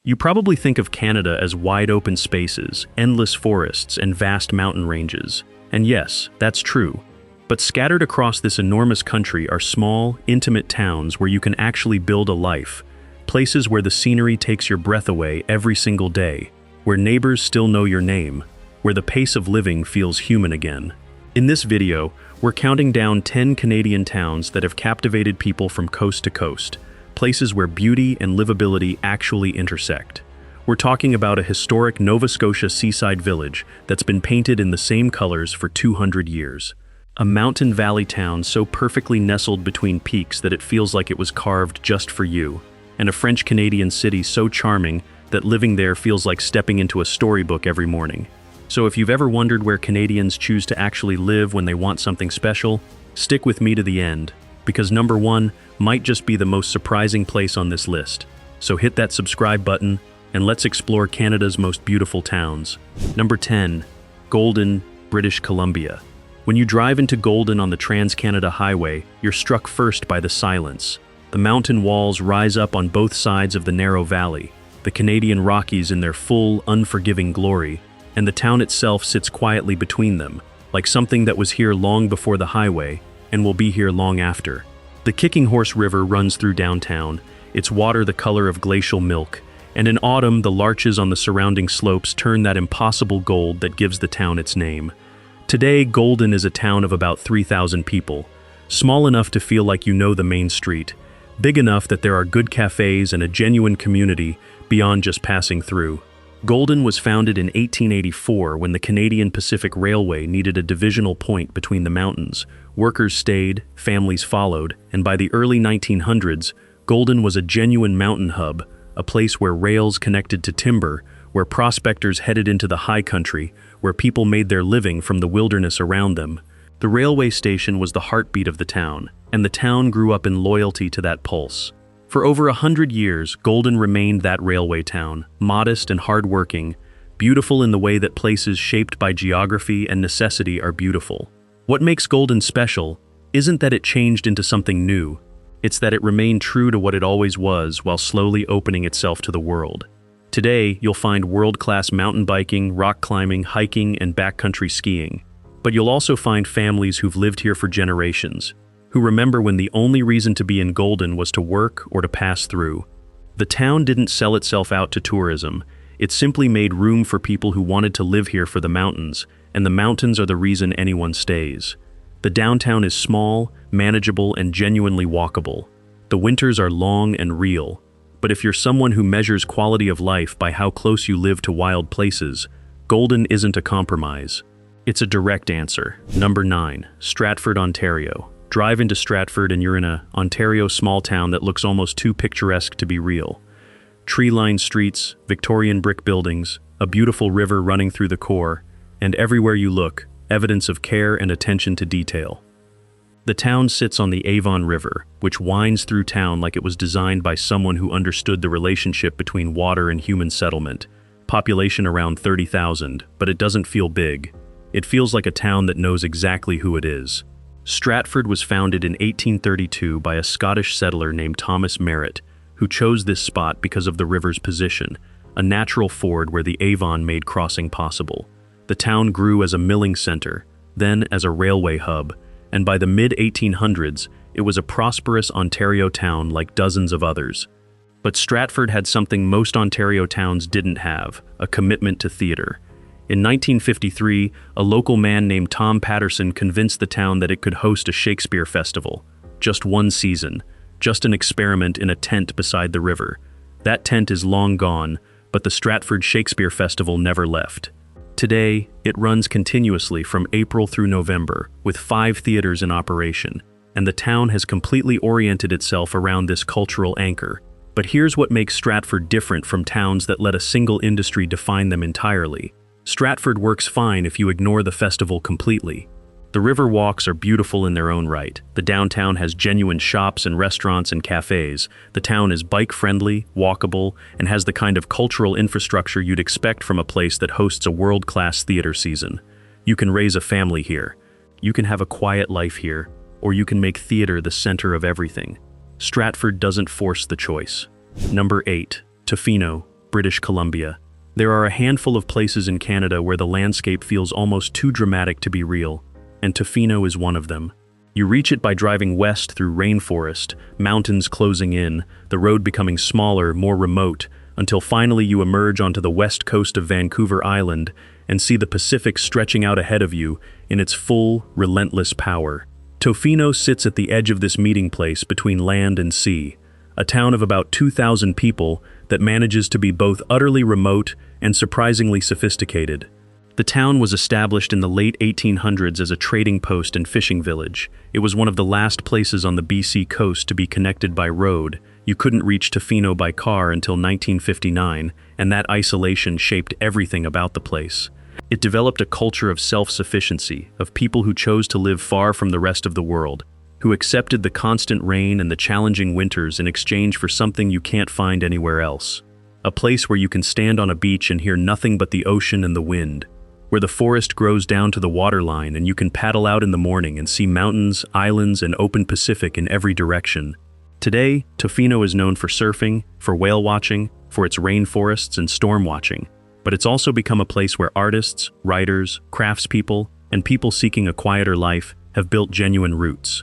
You probably think of Canada as wide open spaces, endless forests, and vast mountain ranges. And yes, that's true. But scattered across this enormous country are small, intimate towns where you can actually build a life. Places where the scenery takes your breath away every single day, where neighbors still know your name, where the pace of living feels human again. In this video, we're counting down 10 Canadian towns that have captivated people from coast to coast, places where beauty and livability actually intersect. We're talking about a historic Nova Scotia seaside village that's been painted in the same colors for 200 years. A mountain valley town so perfectly nestled between peaks that it feels like it was carved just for you. And a French-Canadian city so charming that living there feels like stepping into a storybook every morning. So if you've ever wondered where Canadians choose to actually live when they want something special, stick with me to the end, because number 1 might just be the most surprising place on this list. So hit that subscribe button, and let's explore Canada's most beautiful towns. Number 10, Golden, British Columbia. When you drive into Golden on the Trans-Canada Highway, you're struck first by the silence. The mountain walls rise up on both sides of the narrow valley, the Canadian Rockies in their full, unforgiving glory, and the town itself sits quietly between them, like something that was here long before the highway and will be here long after. The Kicking Horse River runs through downtown, its water the color of glacial milk, and in autumn the larches on the surrounding slopes turn that impossible gold that gives the town its name. Today, Golden is a town of about 3,000 people, small enough to feel like you know the main street, big enough that there are good cafes and a genuine community beyond just passing through. Golden was founded in 1884 when the Canadian Pacific Railway needed a divisional point between the mountains. Workers stayed, families followed, and by the early 1900s, Golden was a genuine mountain hub, a place where rails connected to timber, where prospectors headed into the high country, where people made their living from the wilderness around them. The railway station was the heartbeat of the town, and the town grew up in loyalty to that pulse. For over 100 years, Golden remained that railway town, modest and hardworking, beautiful in the way that places shaped by geography and necessity are beautiful. What makes Golden special isn't that it changed into something new, it's that it remained true to what it always was while slowly opening itself to the world. Today, you'll find world-class mountain biking, rock climbing, hiking, and backcountry skiing. But you'll also find families who've lived here for generations, who remember when the only reason to be in Golden was to work or to pass through. The town didn't sell itself out to tourism, it simply made room for people who wanted to live here for the mountains, and the mountains are the reason anyone stays. The downtown is small, manageable, and genuinely walkable. The winters are long and real, but if you're someone who measures quality of life by how close you live to wild places, Golden isn't a compromise. It's a direct answer. Number 9, Stratford, Ontario. Drive into Stratford and you're in a Ontario small town that looks almost too picturesque to be real. Tree-lined streets, Victorian brick buildings, a beautiful river running through the core, and everywhere you look, evidence of care and attention to detail. The town sits on the Avon River, which winds through town like it was designed by someone who understood the relationship between water and human settlement. Population around 30,000, but it doesn't feel big. It feels like a town that knows exactly who it is. Stratford was founded in 1832 by a Scottish settler named Thomas Merritt, who chose this spot because of the river's position, a natural ford where the Avon made crossing possible. The town grew as a milling center, then as a railway hub, and by the mid-1800s, it was a prosperous Ontario town like dozens of others. But Stratford had something most Ontario towns didn't have, a commitment to theater. In 1953, a local man named Tom Patterson convinced the town that it could host a Shakespeare festival. Just one season, just an experiment in a tent beside the river. That tent is long gone, but the Stratford Shakespeare Festival never left. Today, it runs continuously from April through November, with 5 theaters in operation, and the town has completely oriented itself around this cultural anchor. But here's what makes Stratford different from towns that let a single industry define them entirely. Stratford works fine if you ignore the festival completely. The river walks are beautiful in their own right. The downtown has genuine shops and restaurants and cafes. The town is bike-friendly, walkable, and has the kind of cultural infrastructure you'd expect from a place that hosts a world-class theater season. You can raise a family here. You can have a quiet life here, or you can make theater the center of everything. Stratford doesn't force the choice. Number 8, Tofino, British Columbia. There are a handful of places in Canada where the landscape feels almost too dramatic to be real, and Tofino is one of them. You reach it by driving west through rainforest, mountains closing in, the road becoming smaller, more remote, until finally you emerge onto the west coast of Vancouver Island and see the Pacific stretching out ahead of you in its full, relentless power. Tofino sits at the edge of this meeting place between land and sea, a town of about 2,000 people that manages to be both utterly remote and surprisingly sophisticated. The town was established in the late 1800s as a trading post and fishing village. It was one of the last places on the BC coast to be connected by road. You couldn't reach Tofino by car until 1959, and that isolation shaped everything about the place. It developed a culture of self-sufficiency, of people who chose to live far from the rest of the world, who accepted the constant rain and the challenging winters in exchange for something you can't find anywhere else. A place where you can stand on a beach and hear nothing but the ocean and the wind, where the forest grows down to the waterline and you can paddle out in the morning and see mountains, islands, and open Pacific in every direction. Today, Tofino is known for surfing, for whale watching, for its rainforests and storm watching, but it's also become a place where artists, writers, craftspeople, and people seeking a quieter life have built genuine roots.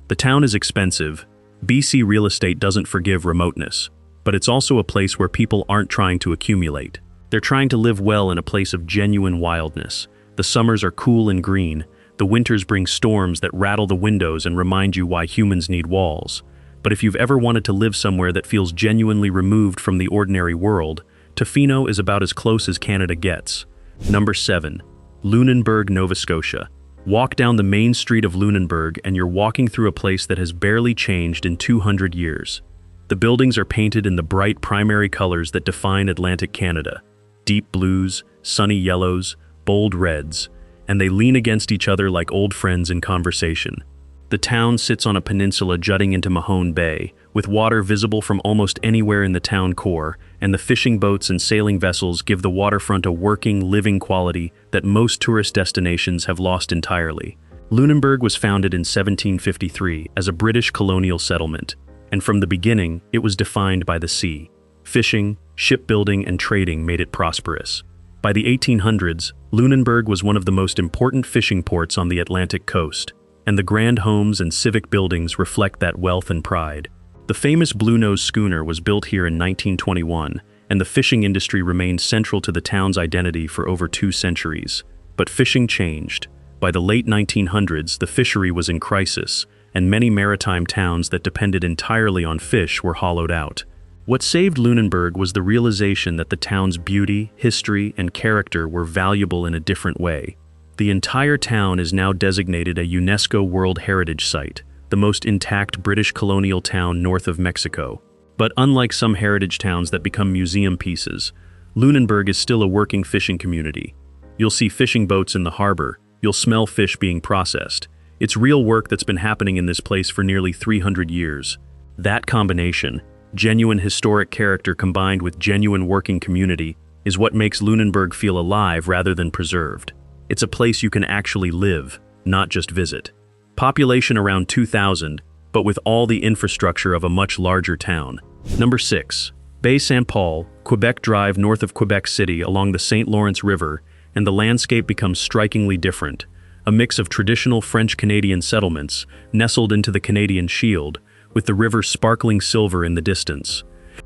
The town is expensive. BC real estate doesn't forgive remoteness, but it's also a place where people aren't trying to accumulate. They're trying to live well in a place of genuine wildness. The summers are cool and green. The winters bring storms that rattle the windows and remind you why humans need walls. But if you've ever wanted to live somewhere that feels genuinely removed from the ordinary world, Tofino is about as close as Canada gets. Number 7. Lunenburg, Nova Scotia. Walk down the main street of Lunenburg and you're walking through a place that has barely changed in 200 years. The buildings are painted in the bright primary colors that define Atlantic Canada. Deep blues, sunny yellows, bold reds, and they lean against each other like old friends in conversation. The town sits on a peninsula jutting into Mahone Bay, with water visible from almost anywhere in the town core, and the fishing boats and sailing vessels give the waterfront a working, living quality that most tourist destinations have lost entirely. Lunenburg was founded in 1753 as a British colonial settlement, and from the beginning, it was defined by the sea. Fishing, shipbuilding, and trading made it prosperous. By the 1800s, Lunenburg was one of the most important fishing ports on the Atlantic coast, and the grand homes and civic buildings reflect that wealth and pride. The famous Blue Nose schooner was built here in 1921, and the fishing industry remained central to the town's identity for over 2 centuries. But fishing changed. By the late 1900s, the fishery was in crisis, and many maritime towns that depended entirely on fish were hollowed out. What saved Lunenburg was the realization that the town's beauty, history, and character were valuable in a different way. The entire town is now designated a UNESCO World Heritage Site, the most intact British colonial town north of Mexico. But unlike some heritage towns that become museum pieces, Lunenburg is still a working fishing community. You'll see fishing boats in the harbor, you'll smell fish being processed. It's real work that's been happening in this place for nearly 300 years. That combination, genuine historic character combined with genuine working community, is what makes Lunenburg feel alive rather than preserved. It's a place you can actually live, not just visit. Population around 2,000, but with all the infrastructure of a much larger town. Number 6. Baie-Saint-Paul, Quebec Drive north of Quebec City along the St. Lawrence River, and the landscape becomes strikingly different. A mix of traditional French-Canadian settlements, nestled into the Canadian Shield, with the river sparkling silver in the distance.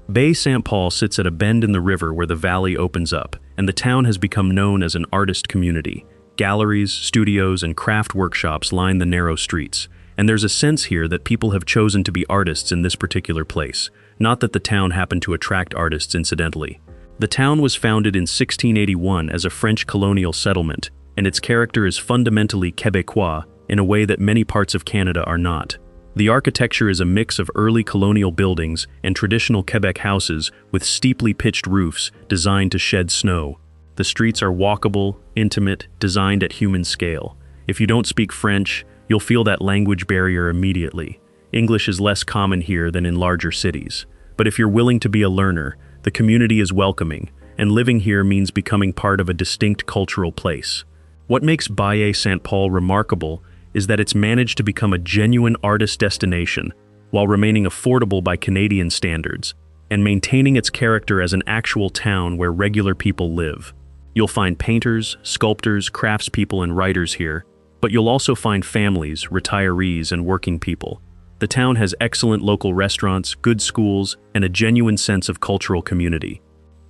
Baie-Saint-Paul sits at a bend in the river where the valley opens up, and the town has become known as an artist community. Galleries, studios, and craft workshops line the narrow streets, and there's a sense here that people have chosen to be artists in this particular place, not that the town happened to attract artists incidentally. The town was founded in 1681 as a French colonial settlement, and its character is fundamentally Quebecois in a way that many parts of Canada are not. The architecture is a mix of early colonial buildings and traditional Quebec houses with steeply pitched roofs designed to shed snow. The streets are walkable, intimate, designed at human scale. If you don't speak French, you'll feel that language barrier immediately. English is less common here than in larger cities. But if you're willing to be a learner, the community is welcoming, and living here means becoming part of a distinct cultural place. What makes Baie-Saint-Paul remarkable is that it's managed to become a genuine artist destination while remaining affordable by Canadian standards. and maintaining its character as an actual town where regular people live. You'll find painters, sculptors, craftspeople, and writers here, but you'll also find families, retirees, and working people. The town has excellent local restaurants, good schools, and a genuine sense of cultural community.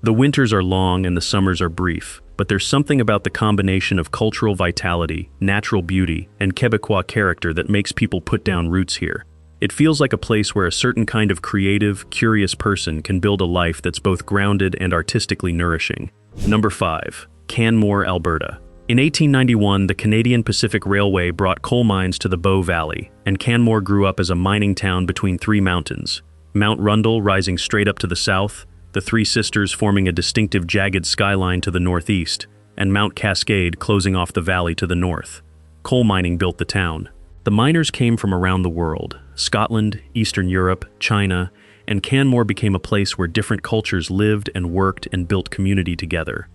The winters are long and the summers are brief, but there's something about the combination of cultural vitality, natural beauty, and Quebecois character that makes people put down roots here. It feels like a place where a certain kind of creative, curious person can build a life that's both grounded and artistically nourishing. Number 5. Canmore, Alberta. In 1891, the Canadian Pacific Railway brought coal mines to the Bow Valley, and Canmore grew up as a mining town between three mountains. Mount Rundle rising straight up to the south, the Three Sisters forming a distinctive jagged skyline to the northeast, and Mount Cascade closing off the valley to the north. Coal mining built the town. The miners came from around the world, Scotland, Eastern Europe, China, and Canmore became a place where different cultures lived and worked and built community together.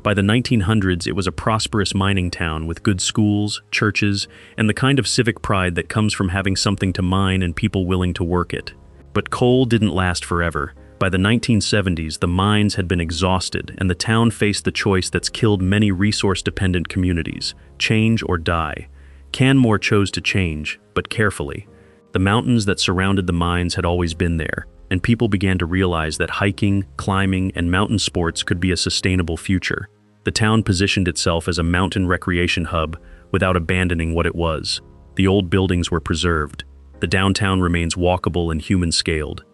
By the 1900s, it was a prosperous mining town with good schools, churches, and the kind of civic pride that comes from having something to mine and people willing to work it. But coal didn't last forever. By the 1970s, the mines had been exhausted, and the town faced the choice that's killed many resource-dependent communities: change or die. Canmore chose to change, but carefully. The mountains that surrounded the mines had always been there, and people began to realize that hiking, climbing, and mountain sports could be a sustainable future. The town positioned itself as a mountain recreation hub without abandoning what it was. The old buildings were preserved. The downtown remains walkable and human-scaled.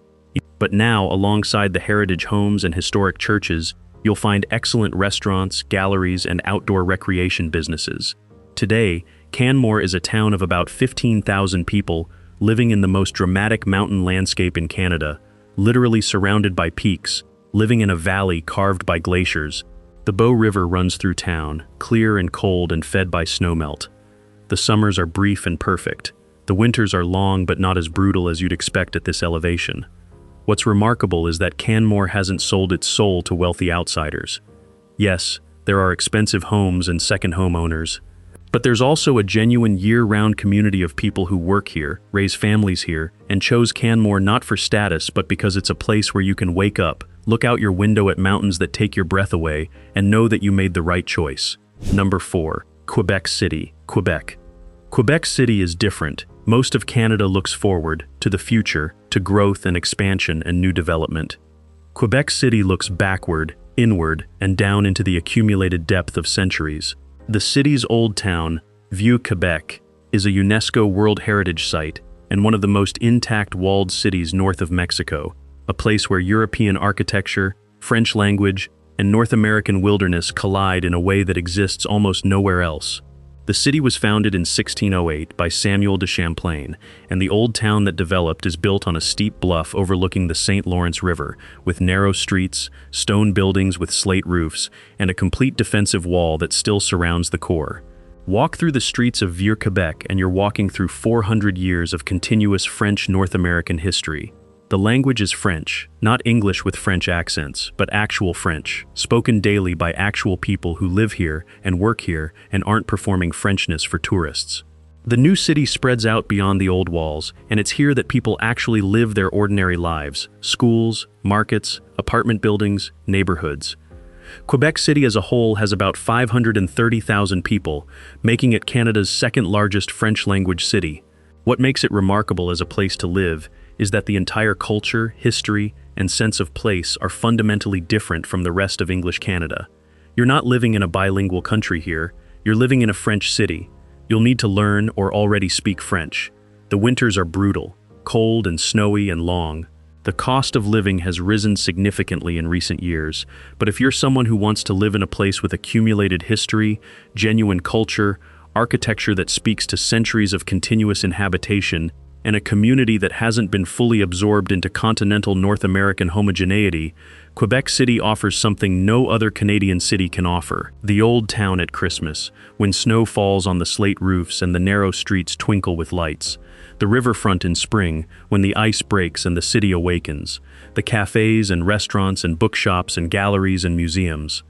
But now, alongside the heritage homes and historic churches, you'll find excellent restaurants, galleries, and outdoor recreation businesses. Today, Canmore is a town of about 15,000 people living in the most dramatic mountain landscape in Canada, literally surrounded by peaks, living in a valley carved by glaciers. The Bow River runs through town, clear and cold and fed by snowmelt. The summers are brief and perfect. The winters are long but not as brutal as you'd expect at this elevation. What's remarkable is that Canmore hasn't sold its soul to wealthy outsiders. Yes, there are expensive homes and second home owners, but there's also a genuine year-round community of people who work here, raise families here, and chose Canmore not for status but because it's a place where you can wake up, look out your window at mountains that take your breath away, and know that you made the right choice. Number 4. Quebec City, Quebec. Quebec City is different. Most of Canada looks forward, to the future, to growth and expansion and new development. Quebec City looks backward, inward, and down into the accumulated depth of centuries. The city's old town, Vieux-Québec, is a UNESCO World Heritage Site and one of the most intact walled cities north of Mexico, a place where European architecture, French language, and North American wilderness collide in a way that exists almost nowhere else. The city was founded in 1608 by Samuel de Champlain, and the old town that developed is built on a steep bluff overlooking the St. Lawrence River, with narrow streets, stone buildings with slate roofs, and a complete defensive wall that still surrounds the core. Walk through the streets of Vieux-Québec and you're walking through 400 years of continuous French North American history. The language is French, not English with French accents, but actual French, spoken daily by actual people who live here and work here and aren't performing Frenchness for tourists. The new city spreads out beyond the old walls, and it's here that people actually live their ordinary lives: schools, markets, apartment buildings, neighborhoods. Quebec City as a whole has about 530,000 people, making it Canada's second-largest French-language city. What makes it remarkable as a place to live is that the entire culture, history, and sense of place are fundamentally different from the rest of English Canada. You're not living in a bilingual country here, you're living in a French city. You'll need to learn or already speak French. The winters are brutal, cold and snowy and long. The cost of living has risen significantly in recent years, but if you're someone who wants to live in a place with accumulated history, genuine culture, architecture that speaks to centuries of continuous inhabitation, and a community that hasn't been fully absorbed into continental North American homogeneity, Quebec City offers something no other Canadian city can offer. The old town at Christmas, when snow falls on the slate roofs and the narrow streets twinkle with lights. The riverfront in spring, when the ice breaks and the city awakens. The cafes and restaurants and bookshops and galleries and museums.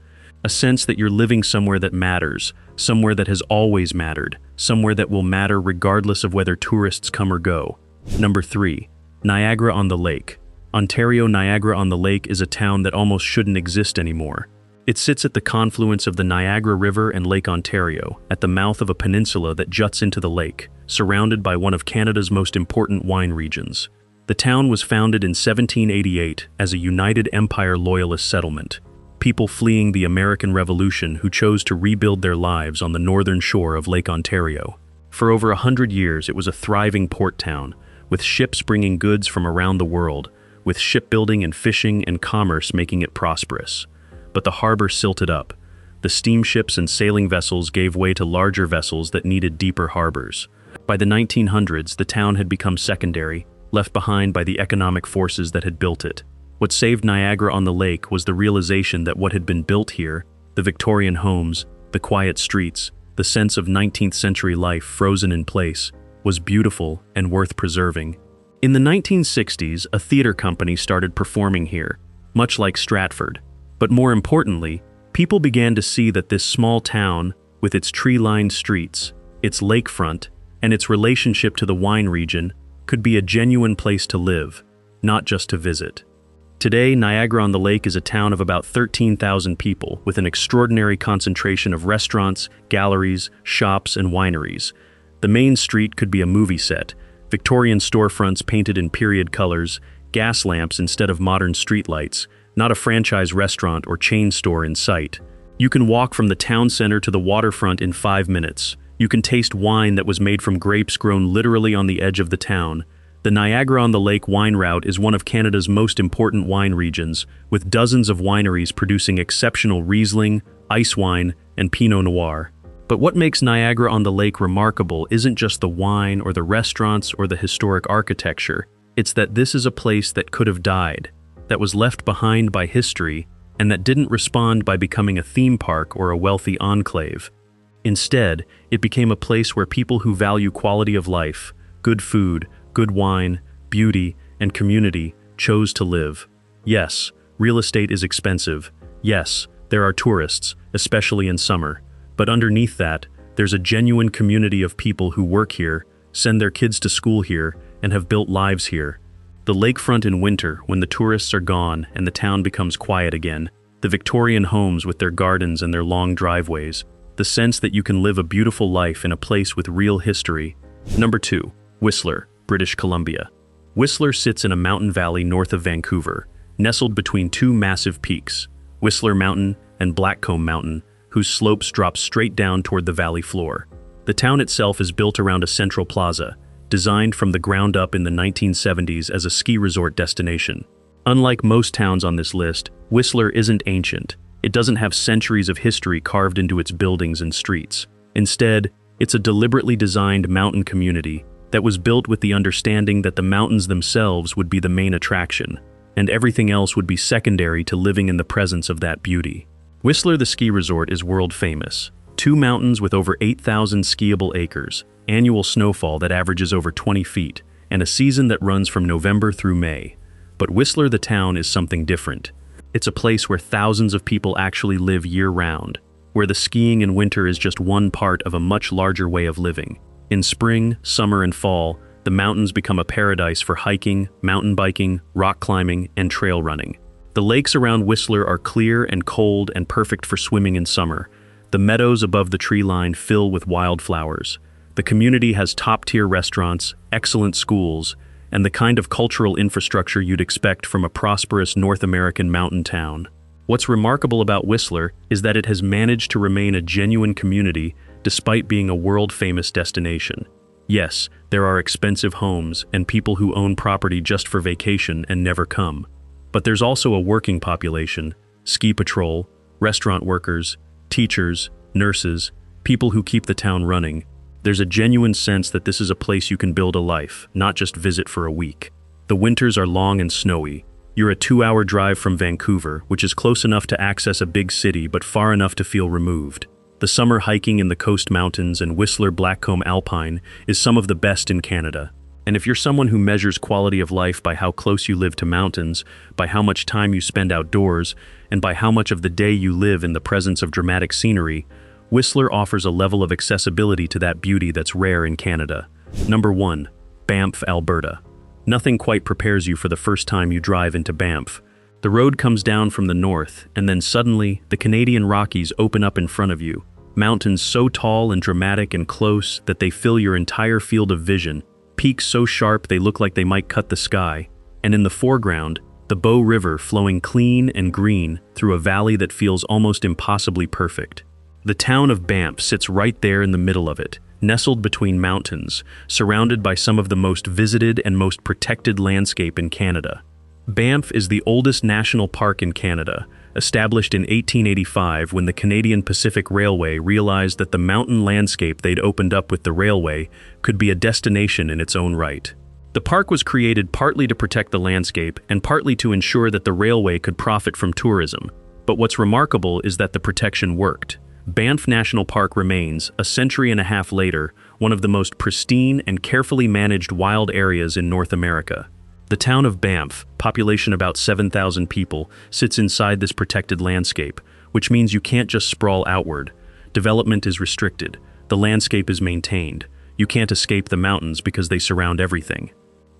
A sense that you're living somewhere that matters, somewhere that has always mattered, somewhere that will matter regardless of whether tourists come or go. Number 3. Niagara-on-the-Lake. Ontario Niagara-on-the-Lake is a town that almost shouldn't exist anymore. It sits at the confluence of the Niagara River and Lake Ontario, at the mouth of a peninsula that juts into the lake, surrounded by one of Canada's most important wine regions. The town was founded in 1788 as a United Empire Loyalist settlement, people fleeing the American Revolution who chose to rebuild their lives on the northern shore of Lake Ontario. For over 100 years, it was a thriving port town, with ships bringing goods from around the world, with shipbuilding and fishing and commerce making it prosperous. But the harbor silted up. The steamships and sailing vessels gave way to larger vessels that needed deeper harbors. By the 1900s, the town had become secondary, left behind by the economic forces that had built it. What saved Niagara-on-the-Lake was the realization that what had been built here, the Victorian homes, the quiet streets, the sense of 19th century life frozen in place, was beautiful and worth preserving. In the 1960s, a theater company started performing here, much like Stratford. But more importantly, people began to see that this small town, with its tree-lined streets, its lakefront, and its relationship to the wine region, could be a genuine place to live, not just to visit. Today, Niagara-on-the-Lake is a town of about 13,000 people, with an extraordinary concentration of restaurants, galleries, shops, and wineries. The main street could be a movie set, Victorian storefronts painted in period colors, gas lamps instead of modern streetlights, not a franchise restaurant or chain store in sight. You can walk from the town center to the waterfront in 5 minutes. You can taste wine that was made from grapes grown literally on the edge of the town. The Niagara-on-the-Lake wine route is one of Canada's most important wine regions, with dozens of wineries producing exceptional Riesling, ice wine, and Pinot Noir. But what makes Niagara-on-the-Lake remarkable isn't just the wine or the restaurants or the historic architecture. It's that this is a place that could have died, that was left behind by history, and that didn't respond by becoming a theme park or a wealthy enclave. Instead, it became a place where people who value quality of life, good food, good wine, beauty, and community chose to live. Yes, real estate is expensive. Yes, there are tourists, especially in summer. But underneath that, there's a genuine community of people who work here, send their kids to school here, and have built lives here. The lakefront in winter, when the tourists are gone and the town becomes quiet again, the Victorian homes with their gardens and their long driveways, the sense that you can live a beautiful life in a place with real history. Number 2, Whistler, British Columbia. Whistler sits in a mountain valley north of Vancouver, nestled between two massive peaks, Whistler Mountain and Blackcomb Mountain, whose slopes drop straight down toward the valley floor. The town itself is built around a central plaza, designed from the ground up in the 1970s as a ski resort destination. Unlike most towns on this list, Whistler isn't ancient. It doesn't have centuries of history carved into its buildings and streets. Instead, it's a deliberately designed mountain community that was built with the understanding that the mountains themselves would be the main attraction, and everything else would be secondary to living in the presence of that beauty. Whistler, the ski resort, is world famous. 2 mountains with over 8,000 skiable acres, annual snowfall that averages over 20 feet, and a season that runs from November through May. But Whistler, the town, is something different. It's a place where thousands of people actually live year-round, where the skiing in winter is just one part of a much larger way of living. In spring, summer, and fall, the mountains become a paradise for hiking, mountain biking, rock climbing, and trail running. The lakes around Whistler are clear and cold and perfect for swimming in summer. The meadows above the tree line fill with wildflowers. The community has top-tier restaurants, excellent schools, and the kind of cultural infrastructure you'd expect from a prosperous North American mountain town. What's remarkable about Whistler is that it has managed to remain a genuine community despite being a world-famous destination. Yes, there are expensive homes and people who own property just for vacation and never come. But there's also a working population, ski patrol, restaurant workers, teachers, nurses, people who keep the town running. There's a genuine sense that this is a place you can build a life, not just visit for a week. The winters are long and snowy. You're a 2-hour drive from Vancouver, which is close enough to access a big city but far enough to feel removed. The summer hiking in the Coast Mountains and Whistler Blackcomb Alpine is some of the best in Canada. And if you're someone who measures quality of life by how close you live to mountains, by how much time you spend outdoors, and by how much of the day you live in the presence of dramatic scenery, Whistler offers a level of accessibility to that beauty that's rare in Canada. Number 1, Banff, Alberta. Nothing quite prepares you for the first time you drive into Banff. The road comes down from the north, and then suddenly, the Canadian Rockies open up in front of you. Mountains so tall and dramatic and close that they fill your entire field of vision. Peaks so sharp they look like they might cut the sky. And in the foreground, the Bow River flowing clean and green through a valley that feels almost impossibly perfect. The town of Banff sits right there in the middle of it, nestled between mountains, surrounded by some of the most visited and most protected landscape in Canada. Banff is the oldest national park in Canada, established in 1885 when the Canadian Pacific Railway realized that the mountain landscape they'd opened up with the railway could be a destination in its own right. The park was created partly to protect the landscape and partly to ensure that the railway could profit from tourism. But what's remarkable is that the protection worked. Banff National Park remains, a century and a half later, one of the most pristine and carefully managed wild areas in North America. The town of Banff, population about 7,000 people, sits inside this protected landscape, which means you can't just sprawl outward. Development is restricted. The landscape is maintained. You can't escape the mountains because they surround everything.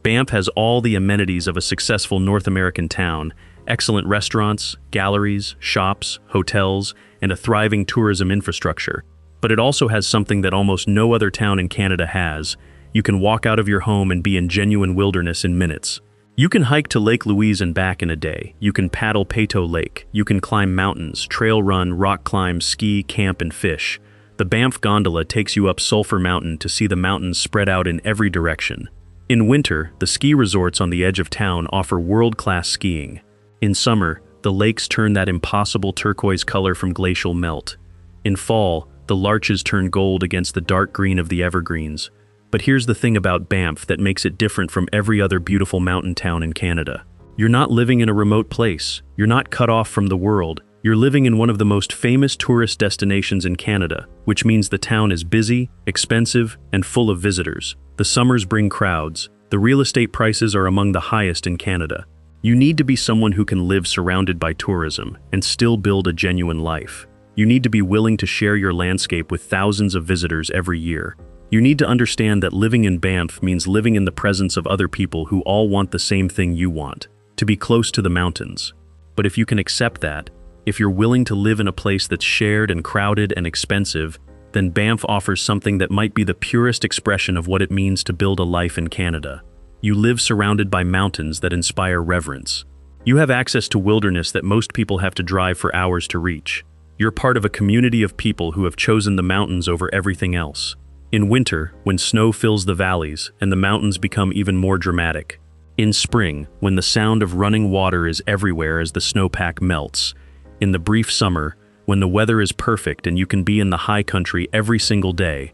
Banff has all the amenities of a successful North American town: excellent restaurants, galleries, shops, hotels, and a thriving tourism infrastructure. But it also has something that almost no other town in Canada has. You can walk out of your home and be in genuine wilderness in minutes. You can hike to Lake Louise and back in a day. You can paddle Peyto Lake. You can climb mountains, trail run, rock climb, ski, camp, and fish. The Banff Gondola takes you up Sulphur Mountain to see the mountains spread out in every direction. In winter, the ski resorts on the edge of town offer world-class skiing. In summer, the lakes turn that impossible turquoise color from glacial melt. In fall, the larches turn gold against the dark green of the evergreens. But here's the thing about Banff that makes it different from every other beautiful mountain town in Canada. You're not living in a remote place. You're not cut off from the world. You're living in one of the most famous tourist destinations in Canada, which means the town is busy, expensive, and full of visitors. The summers bring crowds. The real estate prices are among the highest in Canada. You need to be someone who can live surrounded by tourism and still build a genuine life. You need to be willing to share your landscape with thousands of visitors every year. You need to understand that living in Banff means living in the presence of other people who all want the same thing you want: to be close to the mountains. But if you can accept that, if you're willing to live in a place that's shared and crowded and expensive, then Banff offers something that might be the purest expression of what it means to build a life in Canada. You live surrounded by mountains that inspire reverence. You have access to wilderness that most people have to drive for hours to reach. You're part of a community of people who have chosen the mountains over everything else. In winter, when snow fills the valleys and the mountains become even more dramatic. In spring, when the sound of running water is everywhere as the snowpack melts. In the brief summer, when the weather is perfect and you can be in the high country every single day.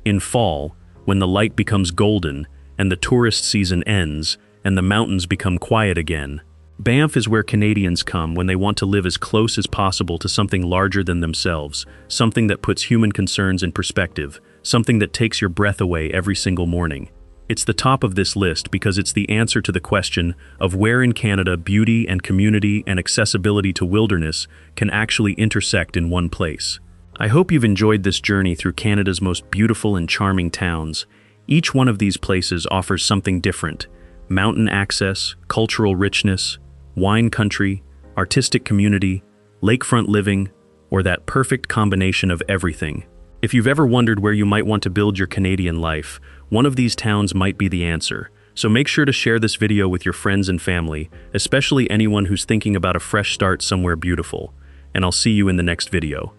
In fall, when the light becomes golden and the tourist season ends and the mountains become quiet again. Banff is where Canadians come when they want to live as close as possible to something larger than themselves, something that puts human concerns in perspective, something that takes your breath away every single morning. It's the top of this list because it's the answer to the question of where in Canada beauty and community and accessibility to wilderness can actually intersect in one place. I hope you've enjoyed this journey through Canada's most beautiful and charming towns. Each one of these places offers something different: mountain access, cultural richness, wine country, artistic community, lakefront living, or that perfect combination of everything. If you've ever wondered where you might want to build your Canadian life, one of these towns might be the answer. So make sure to share this video with your friends and family, especially anyone who's thinking about a fresh start somewhere beautiful. And I'll see you in the next video.